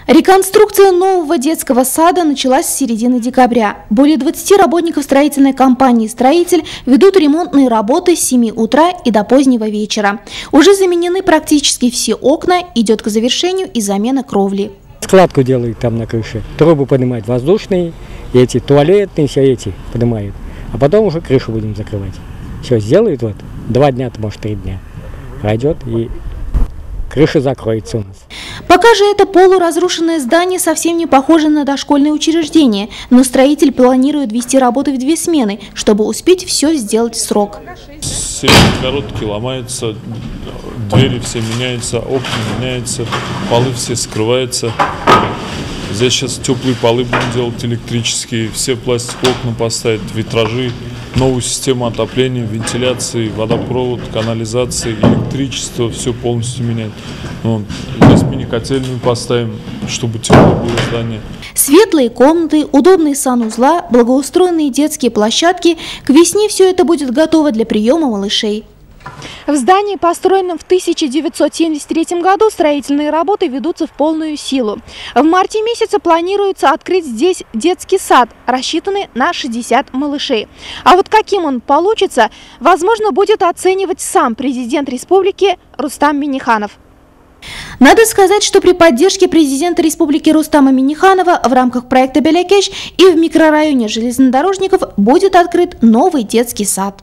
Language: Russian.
Реконструкция нового детского сада началась с середины декабря. Более 20 работников строительной компании «Строитель» ведут ремонтные работы с 7 утра и до позднего вечера. Уже заменены практически все окна, идет к завершению и замена кровли. Складку делают там на крыше, трубы поднимают воздушные, эти туалетные, все эти поднимают. А потом уже крышу будем закрывать. Все сделают, вот 2 дня, может 3 дня. Пройдет и крыша закроется у нас. Пока же это полуразрушенное здание совсем не похоже на дошкольное учреждение, но строитель планирует вести работы в 2 смены, чтобы успеть все сделать в срок. Все перегородки ломаются, двери все меняются, окна меняются, полы все скрываются. Здесь сейчас теплые полы будем делать электрические, все пластиковые окна поставить, витражи, новую систему отопления, вентиляции, водопровод, канализации, электричество, все полностью менять. Здесь мини-котельную поставим, чтобы тепло было здание. Светлые комнаты, удобные санузла, благоустроенные детские площадки. К весне все это будет готово для приема малышей. В здании, построенном в 1973 году, строительные работы ведутся в полную силу. В марте месяце планируется открыть здесь детский сад, рассчитанный на 60 малышей. А вот каким он получится, возможно, будет оценивать сам президент республики Рустам Минниханов. Надо сказать, что при поддержке президента республики Рустама Минниханова в рамках проекта «Белякеш» и в микрорайоне железнодорожников будет открыт новый детский сад.